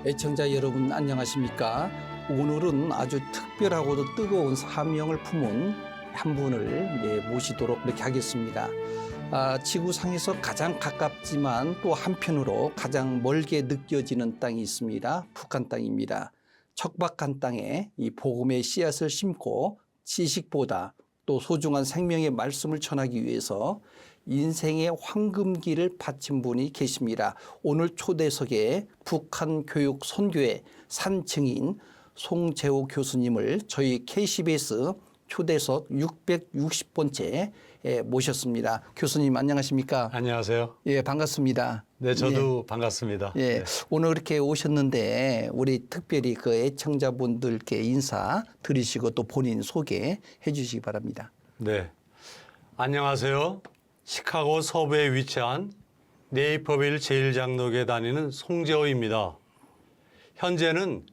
애청자 여러분 안녕하십니까? 오늘은 아주 특별하고도 뜨거운 사명을 품은 한 분을 모시도록 이렇게 하겠습니다. 지구상에서 가장 가깝지만 또 한편으로 가장 멀게 느껴지는 땅이 있습니다. 북한 땅입니다. 척박한 땅에 이 복음의 씨앗을 심고 지식보다 또 소중한 생명의 말씀을 전하기 위해서 인생의 황금기를 바친 분이 계십니다. 오늘 초대석에 북한 교육 선교의 산증인 송재호 교수님을 저희 KCBS 초대석 660번째 모셨습니다. 교수님 안녕하십니까? 안녕하세요. 예, 반갑습니다. 네, 저도 반갑습니다. 예, 네. 오늘 이렇게 오셨는데 우리 특별히 그 애청자분들께 인사 드리시고 또 본인 소개해 주시기 바랍니다. 네. 안녕하세요. 시카고 서부에 위치한 네이퍼빌 제1장로교에 다니는 송재호입니다. 현재는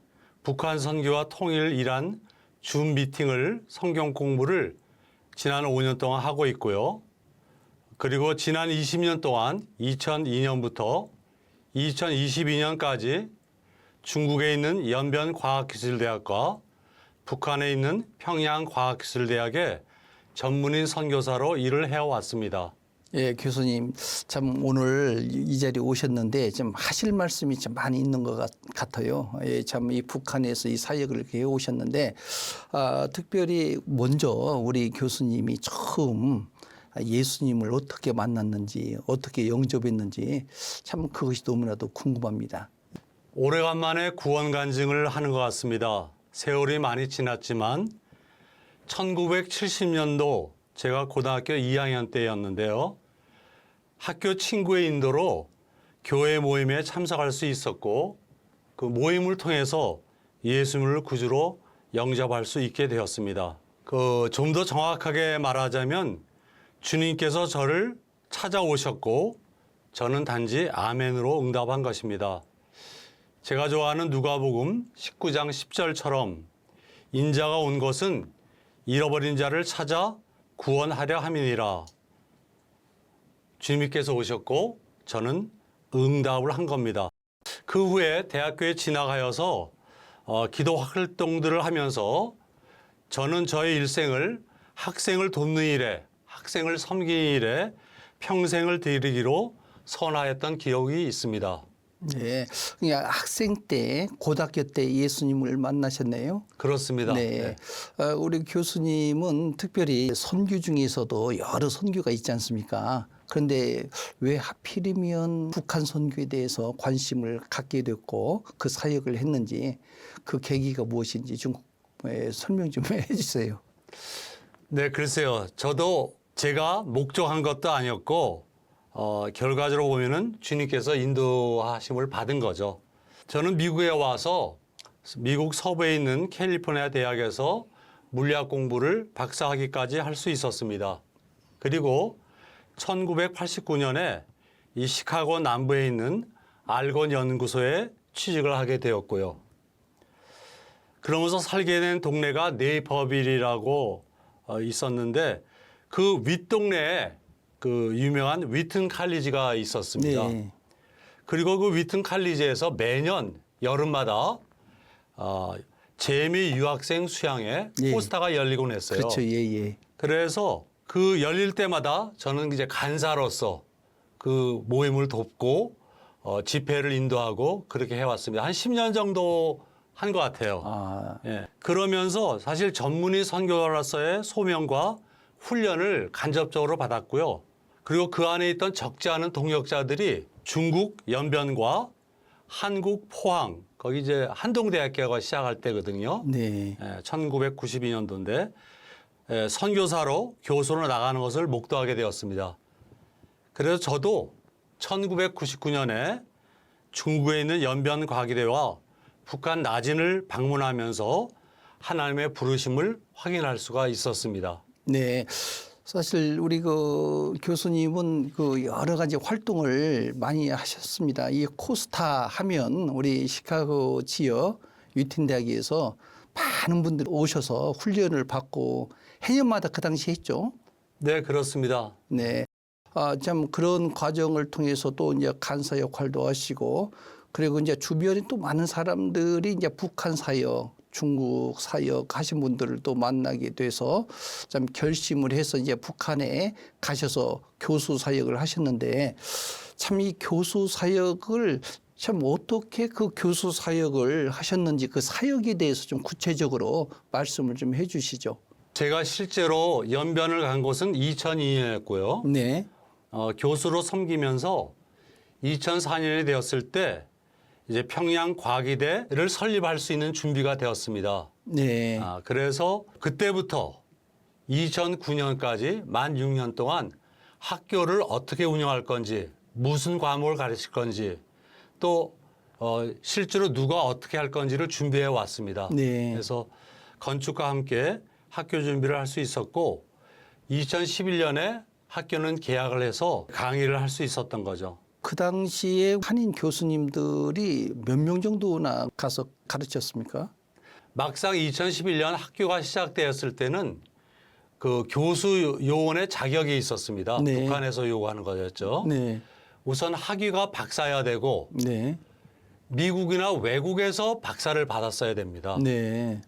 북한 선교와 통일 이란 줌 미팅을 성경 공부를 지난 5년 동안 하고 있고요. 그리고 지난 20년 동안 2002년부터 2022년까지 중국에 있는 연변과학기술대학과 북한에 있는 평양과학기술대학에 전문인 선교사로 일을 해왔습니다. 예, 교수님 참 오늘 이 자리에 오셨는데 좀 하실 말씀이 좀 많이 있는 것 같아요. 예, 참 이 북한에서 이 사역을 이렇게 해오셨는데 특별히 먼저 우리 교수님이 처음 예수님을 어떻게 만났는지 어떻게 영접했는지 참 그것이 너무나도 궁금합니다. 오래간만에 구원 간증을 하는 것 같습니다. 세월이 많이 지났지만 1970년도 제가 고등학교 2학년 때였는데요. 학교 친구의 인도로 교회 모임에 참석할 수 있었고 그 모임을 통해서 예수님을 구주로 영접할 수 있게 되었습니다. 좀 더 정확하게 말하자면 주님께서 저를 찾아오셨고 저는 단지 아멘으로 응답한 것입니다. 제가 좋아하는 누가복음 19장 10절처럼 인자가 온 것은 잃어버린 자를 찾아 구원하려 함이니라. 주님께서 오셨고 저는 응답을 한 겁니다. 그 후에 대학교에 진학하여서 기도 활동들을 하면서 저는 저의 일생을 학생을 돕는 일에, 학생을 섬기는 일에 평생을 들이기로 선하였던 기억이 있습니다. 네, 그냥 학생 때 고등학교 때 예수님을 만나셨네요. 그렇습니다. 네, 우리 교수님은 특별히 선교 중에서도 여러 선교가 있지 않습니까? 그런데 왜 하필이면 북한 선교에 대해서 관심을 갖게 됐고 그 사역을 했는지 그 계기가 무엇인지 좀 설명 좀 해주세요. 네, 글쎄요. 저도 제가 목적한 것도 아니었고 결과적으로 보면은 주님께서 인도하심을 받은 거죠. 저는 미국에 와서 미국 서부에 있는 캘리포니아 대학에서 물리학 공부를 박사학위까지 할 수 있었습니다. 그리고 1989년에 이 시카고 남부에 있는 알곤 연구소에 취직을 하게 되었고요. 그러면서 살게 된 동네가 네이퍼빌이라고 있었는데 그 윗동네에 그 유명한 위튼 칼리지가 있었습니다. 네. 그리고 그 위튼 칼리지에서 매년 여름마다 재미 유학생 수양회 예. 포스타가 열리곤 했어요. 그렇죠, 예. 그래서 그 열릴 때마다 저는 이제 간사로서 그 모임을 돕고 집회를 인도하고 그렇게 해왔습니다. 한 10년 정도 한 것 같아요. 예. 그러면서 사실 전문의 선교사로서의 소명과 훈련을 간접적으로 받았고요. 그리고 그 안에 있던 적지 않은 동역자들이 중국 연변과 한국 포항, 거기 이제 한동대학교가 시작할 때거든요. 네. 1992년도인데 선교사로 교수로 나가는 것을 목도하게 되었습니다. 그래서 저도 1999년에 중국에 있는 연변과기대와 북한 나진을 방문하면서 하나님의 부르심을 확인할 수가 있었습니다. 네. 사실 우리 그 교수님은 그 여러 가지 활동을 많이 하셨습니다. 이 코스타 하면 우리 시카고 지역 위튼 대학에서 많은 분들이 오셔서 훈련을 받고 해년마다 그 당시 했죠. 네, 그렇습니다. 네. 참 그런 과정을 통해서 또 이제 간사 역할도 하시고 그리고 이제 주변에 또 많은 사람들이 이제 북한 사역, 중국 사역 하신 분들을 또 만나게 돼서 참 결심을 해서 이제 북한에 가셔서 교수 사역을 하셨는데 참 이 교수 사역을 참 어떻게 그 교수 사역을 하셨는지 그 사역에 대해서 좀 구체적으로 말씀을 좀 해 주시죠. 제가 실제로 연변을 간 곳은 2002년이었고요. 네. 교수로 섬기면서 2004년이 되었을 때 이제 평양 과기대를 설립할 수 있는 준비가 되었습니다. 네. 그래서 그때부터 2009년까지 만 6년 동안 학교를 어떻게 운영할 건지, 무슨 과목을 가르칠 건지, 또 실제로 누가 어떻게 할 건지를 준비해 왔습니다. 네. 그래서 건축과 함께 학교 준비를 할 수 있었고 2011년에 학교는 개학을 해서 강의를 할 수 있었던 거죠. 그 당시에 한인 교수님들이 몇 명 정도나 가서 가르쳤습니까? 막상 2011년 학교가 시작되었을 때는 그 교수 요원의 자격이 있었습니다. 네. 북한에서 요구하는 거였죠. 네. 우선 학위가 박사여야 되고 네. 미국이나 외국에서 박사를 받았어야 됩니다. 네.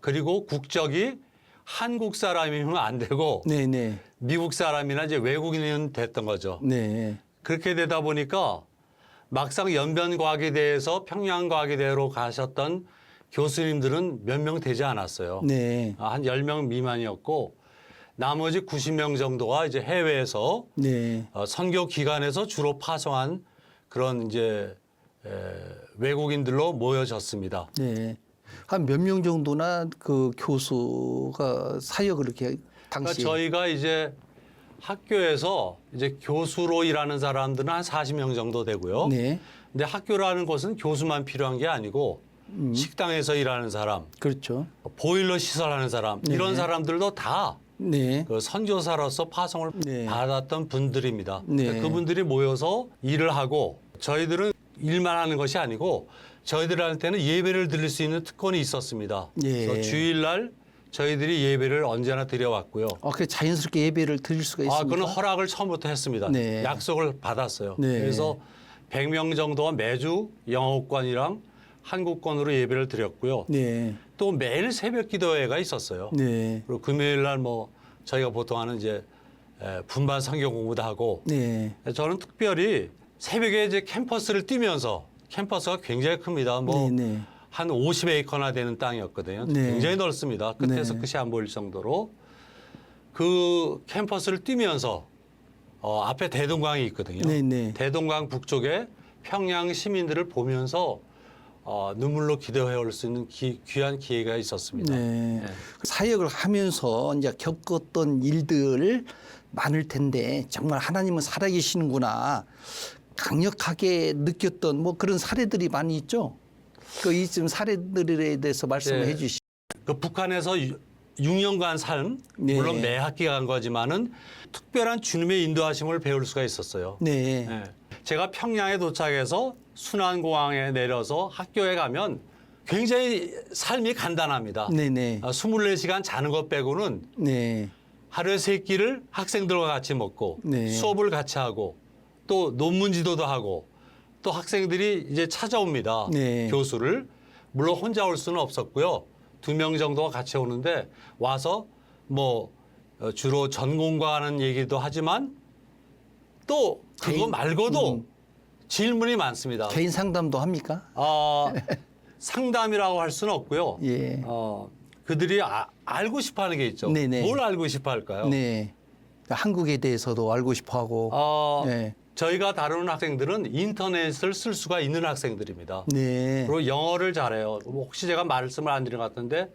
그리고 국적이 한국 사람이면 안 되고 네. 네. 미국 사람이나 이제 외국인은 됐던 거죠. 네. 그렇게 되다 보니까 막상 연변과기대에서 평양과기대로 가셨던 교수님들은 몇 명 되지 않았어요. 네. 한 10명 미만이었고 나머지 90명 정도가 이제 해외에서 네. 선교 기관에서 주로 파송한 그런 이제 외국인들로 모여졌습니다. 네. 한 몇 명 정도나 그 교수가 사역을 이렇게 그러니까 당시에 저희가 이제 학교에서 이제 교수로 일하는 사람들은 한 40명 정도 되고요. 네. 근데 학교라는 곳은 교수만 필요한 게 아니고 식당에서 일하는 사람, 그렇죠. 보일러 시설하는 사람 네. 이런 사람들도 다 네. 그 선교사로서 파송을 네. 받았던 분들입니다. 네. 그러니까 그분들이 모여서 일을 하고 저희들은 일만 하는 것이 아니고 저희들한테는 예배를 드릴 수 있는 특권이 있었습니다. 예. 그래서 주일날 저희들이 예배를 언제나 드려왔고요. 그 자연스럽게 예배를 드릴 수가 있습니까? 그건 허락을 처음부터 했습니다. 네. 약속을 받았어요. 네. 그래서 100명 정도가 매주 영어권이랑 한국권으로 예배를 드렸고요. 네. 또 매일 새벽 기도회가 있었어요. 네. 그리고 금요일 날 뭐 저희가 보통 하는 이제 분반 성경 공부도 하고 네. 저는 특별히 새벽에 이제 캠퍼스를 뛰면서 캠퍼스가 굉장히 큽니다. 뭐 네. 한 50에이커나 되는 땅이었거든요. 네. 굉장히 넓습니다. 끝에서 네. 끝이 안 보일 정도로 그 캠퍼스를 뛰면서 앞에 대동강이 있거든요. 네. 대동강 북쪽에 평양 시민들을 보면서 눈물로 기도해 올 수 있는 귀한 기회가 있었습니다. 네. 사역을 하면서 이제 겪었던 일들 많을 텐데 정말 하나님은 살아계시는구나 강력하게 느꼈던 뭐 그런 사례들이 많이 있죠. 그 이쯤 사례들에 대해서 말씀을 네. 해주시죠. 그 북한에서 6년간 삶, 네. 물론 매 학기 간 거지만은 특별한 주님의 인도하심을 배울 수가 있었어요. 네. 네. 제가 평양에 도착해서 순안공항에 내려서 학교에 가면 굉장히 삶이 간단합니다. 네네. 24시간 자는 것 빼고는 네. 하루에 3끼를 학생들과 같이 먹고 네. 수업을 같이 하고 또 논문 지도도 하고 또 학생들이 이제 찾아옵니다. 네. 교수를. 물론 혼자 올 수는 없었고요. 2명 정도가 같이 오는데 와서 뭐 주로 전공과 하는 얘기도 하지만 또 그거 말고도 질문이 많습니다. 개인 상담도 합니까? 상담이라고 할 수는 없고요. 예. 그들이 알고 싶어 하는 게 있죠. 네네. 뭘 알고 싶어 할까요? 네. 한국에 대해서도 알고 싶어 하고. 네. 저희가 다루는 학생들은 인터넷을 쓸 수가 있는 학생들입니다. 네. 그리고 영어를 잘해요. 혹시 제가 말씀을 안 드린 것 같은데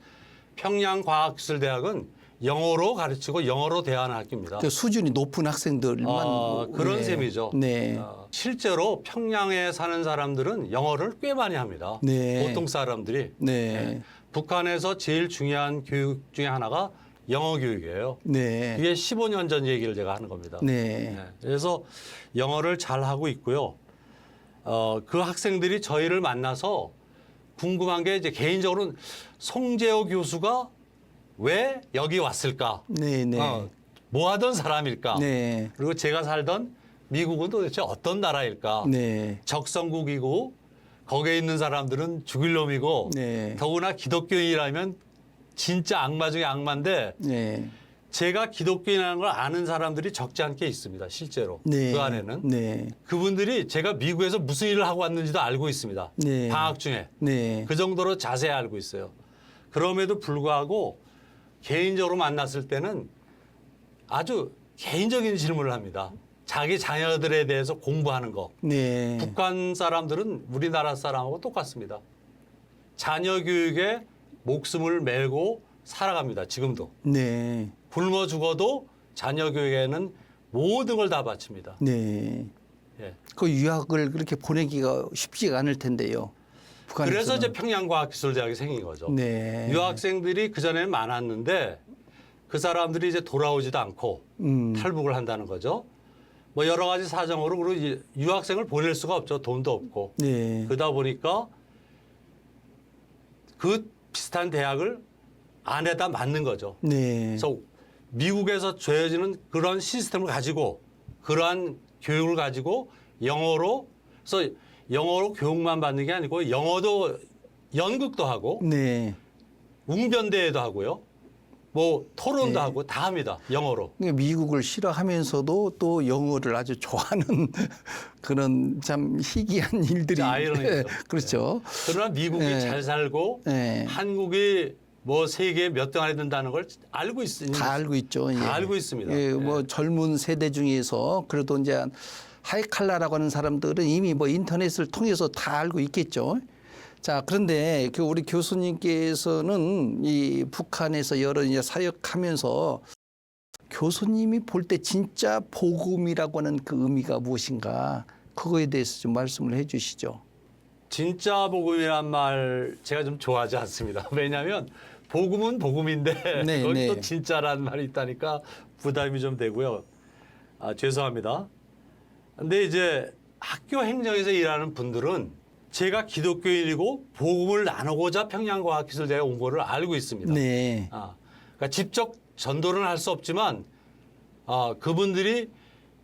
평양과학기술대학은 영어로 가르치고 영어로 대하는 학교입니다. 그 수준이 높은 학생들만 그런 네. 셈이죠. 네. 실제로 평양에 사는 사람들은 영어를 꽤 많이 합니다. 네. 보통 사람들이. 네. 북한에서 제일 중요한 교육 중에 하나가 영어 교육이에요. 네. 이게 15년 전 얘기를 제가 하는 겁니다. 네. 그래서 영어를 잘 하고 있고요. 그 학생들이 저희를 만나서 궁금한 게 이제 개인적으로는 송재호 교수가 왜 여기 왔을까? 네. 네. 뭐 하던 사람일까? 네. 그리고 제가 살던 미국은 도대체 어떤 나라일까? 네. 적성국이고 거기에 있는 사람들은 죽일 놈이고 네. 더구나 기독교인이라면 진짜 악마 중에 악마인데 네. 제가 기독교인이라는 걸 아는 사람들이 적지 않게 있습니다. 실제로 네. 그 안에는 네. 그분들이 제가 미국에서 무슨 일을 하고 왔는지도 알고 있습니다. 네. 방학 중에 네. 그 정도로 자세히 알고 있어요. 그럼에도 불구하고 개인적으로 만났을 때는 아주 개인적인 질문을 합니다. 자기 자녀들에 대해서 공부하는 거. 네. 북한 사람들은 우리나라 사람하고 똑같습니다. 자녀 교육에 목숨을 메고 살아갑니다. 지금도. 네. 굶어 죽어도 자녀 교육에는 모든 걸 다 바칩니다. 네. 예. 그 유학을 그렇게 보내기가 쉽지가 않을 텐데요. 북한에서는. 그래서 이제 평양과학기술대학이 생긴 거죠. 네. 유학생들이 그전에는 많았는데 그 사람들이 이제 돌아오지도 않고 탈북을 한다는 거죠. 뭐 여러 가지 사정으로 그리고 유학생을 보낼 수가 없죠. 돈도 없고. 네. 그러다 보니까 그 비슷한 대학을 안에다 만든 거죠. 네. 그래서 미국에서 줘야지는 그런 시스템을 가지고 그러한 교육을 가지고 영어로 그래서 영어로 교육만 받는 게 아니고 영어도 연극도 하고 네. 웅변대회도 하고요. 뭐 토론도 네. 하고 다 합니다. 영어로. 그러니까 미국을 싫어하면서도 또 영어를 아주 좋아하는 그런 참 희귀한 일들이 아이러니죠. 그렇죠. 그러나 미국이 네. 잘 살고 네. 한국이 뭐 세계에 몇 등 안에 든다는 걸 알고 있으니 다 알고 있죠. 다 알고 있습니다. 예, 뭐 젊은 세대 중에서 그래도 이제 하이칼라라고 하는 사람들은 이미 뭐 인터넷을 통해서 다 알고 있겠죠. 자, 그런데 그 우리 교수님께서는 이 북한에서 여러 이제 사역하면서 교수님이 볼 때 진짜 복음이라고 하는 그 의미가 무엇인가 그거에 대해서 좀 말씀을 해 주시죠. 진짜 복음이란 말 제가 좀 좋아하지 않습니다. 왜냐하면 복음은 복음인데 네, 거기 네. 또 진짜라는 말이 있다니까 부담이 좀 되고요. 아, 죄송합니다. 근데 이제 학교 행정에서 일하는 분들은 제가 기독교인이고 복음을 나누고자 평양과학기술대에 온 거를 알고 있습니다. 네. 아, 그러니까 직접 전도는 할 수 없지만 그분들이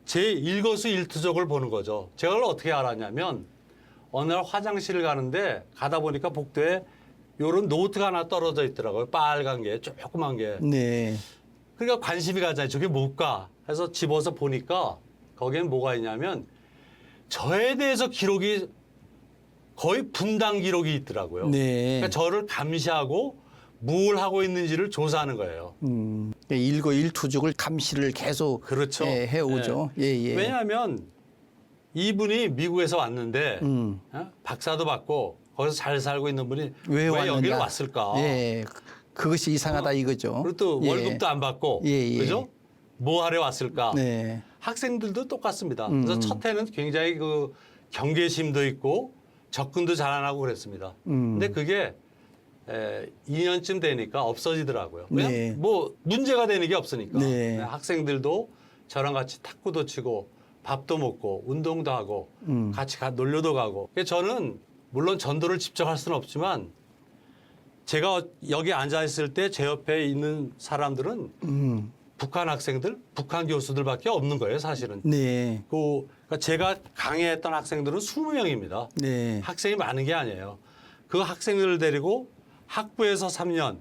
제 일거수일투족을 보는 거죠. 제가 그걸 어떻게 알았냐면 어느 날 화장실을 가는데 가다 보니까 복도에 요런 노트가 하나 떨어져 있더라고요. 빨간 게 조그만 게. 네. 그러니까 관심이 가잖아요. 저게 뭘까? 해서 집어서 보니까 거기엔 뭐가 있냐면 저에 대해서 기록이 거의 분당 기록이 있더라고요. 네. 그러니까 저를 감시하고 뭘 하고 있는지를 조사하는 거예요. 일거일투족을 감시를 계속 그렇죠. 해오죠. 예, 예. 왜냐하면 이분이 미국에서 왔는데 박사도 받고 거기서 잘 살고 있는 분이 왜 왔느냐? 여기를 왔을까? 예. 그것이 이상하다 이거죠. 그리고 또 예. 월급도 안 받고 예, 예. 그죠? 뭐 하러 왔을까? 네. 학생들도 똑같습니다. 그래서 첫 해는 굉장히 그 경계심도 있고 접근도 잘 안 하고 그랬습니다. 근데 그게 2년쯤 되니까 없어지더라고요. 그냥 네. 뭐 문제가 되는 게 없으니까. 네. 학생들도 저랑 같이 탁구도 치고 밥도 먹고 운동도 하고 같이 놀려도 가고. 그래서 저는 물론 전도를 직접 할 수는 없지만 제가 여기 앉아 있을 때 제 옆에 있는 사람들은 북한 학생들, 북한 교수들밖에 없는 거예요, 사실은. 네. 그러니까 제가 강의했던 학생들은 20명입니다. 네. 학생이 많은 게 아니에요. 그 학생들을 데리고 학부에서 3년,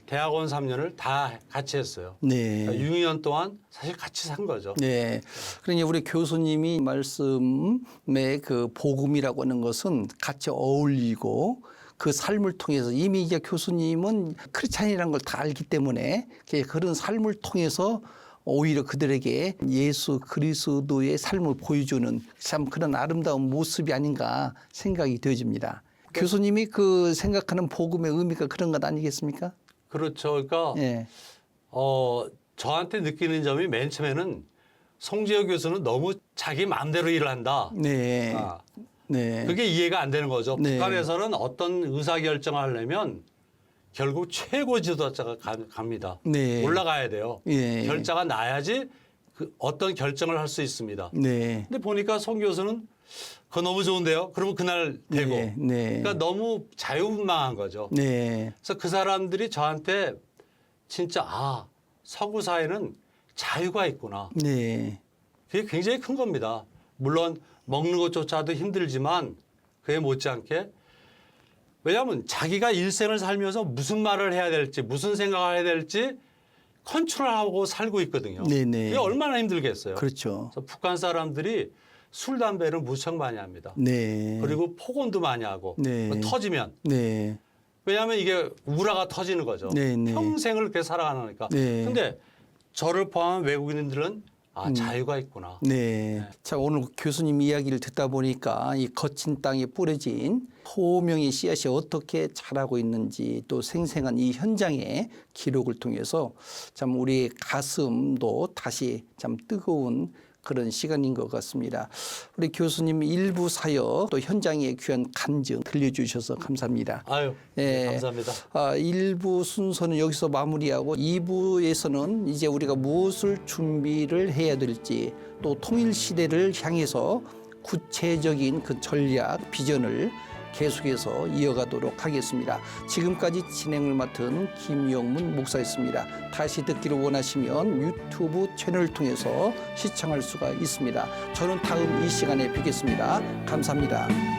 대학원 3년을 다 같이 했어요. 네. 그러니까 6년 동안 사실 같이 산 거죠. 네. 그러니 우리 교수님이 말씀의 그 복음이라고 하는 것은 같이 어울리고 그 삶을 통해서 이미 이제 교수님은 크리스찬이라는 걸 다 알기 때문에 그런 삶을 통해서 오히려 그들에게 예수 그리스도의 삶을 보여주는 참 그런 아름다운 모습이 아닌가 생각이 되어집니다. 교수님이 그 생각하는 복음의 의미가 그런 것 아니겠습니까? 그렇죠. 그러니까 예. 저한테 느끼는 점이 맨 처음에는 송재호 교수는 너무 자기 마음대로 일을 한다. 네. 네. 그게 이해가 안 되는 거죠. 네. 북한에서는 어떤 의사결정을 하려면 결국 최고 지도자가 갑니다. 네. 올라가야 돼요. 예. 결자가 나야지 그 어떤 결정을 할 수 있습니다. 네. 근데 보니까 송 교수는 그거 너무 좋은데요. 그러면 그날 되고. 네. 네. 그러니까 너무 자유분방한 거죠. 네. 그래서 그 사람들이 저한테 진짜 서구 사회는 자유가 있구나. 네. 그게 굉장히 큰 겁니다. 물론 먹는 것조차도 힘들지만 그에 못지않게 왜냐하면 자기가 일생을 살면서 무슨 말을 해야 될지 무슨 생각을 해야 될지 컨트롤하고 살고 있거든요. 네네. 이게 얼마나 힘들겠어요. 그렇죠. 그래서 북한 사람들이 술, 담배를 무척 많이 합니다. 네. 그리고 폭언도 많이 하고 네. 터지면 네. 왜냐하면 이게 우라가 터지는 거죠. 네, 네. 평생을 그렇게 살아가니까. 네. 근데 저를 포함한 외국인들은 자유가 있구나. 네. 자, 오늘 교수님 이야기를 듣다 보니까 이 거친 땅에 뿌려진 소명의 씨앗이 어떻게 자라고 있는지 또 생생한 이 현장의 기록을 통해서 참 우리의 가슴도 다시 참 뜨거운 그런 시간인 것 같습니다. 우리 교수님 일부 사역 또 현장의 귀한 간증 들려주셔서 감사합니다. 아유, 예. 감사합니다. 1부 순서는 여기서 마무리하고 2부에서는 이제 우리가 무엇을 준비를 해야 될지 또 통일 시대를 향해서 구체적인 그 전략, 비전을 계속해서 이어가도록 하겠습니다. 지금까지 진행을 맡은 김영문 목사였습니다. 다시 듣기를 원하시면 유튜브 채널을 통해서 시청할 수가 있습니다. 저는 다음 이 시간에 뵙겠습니다. 감사합니다.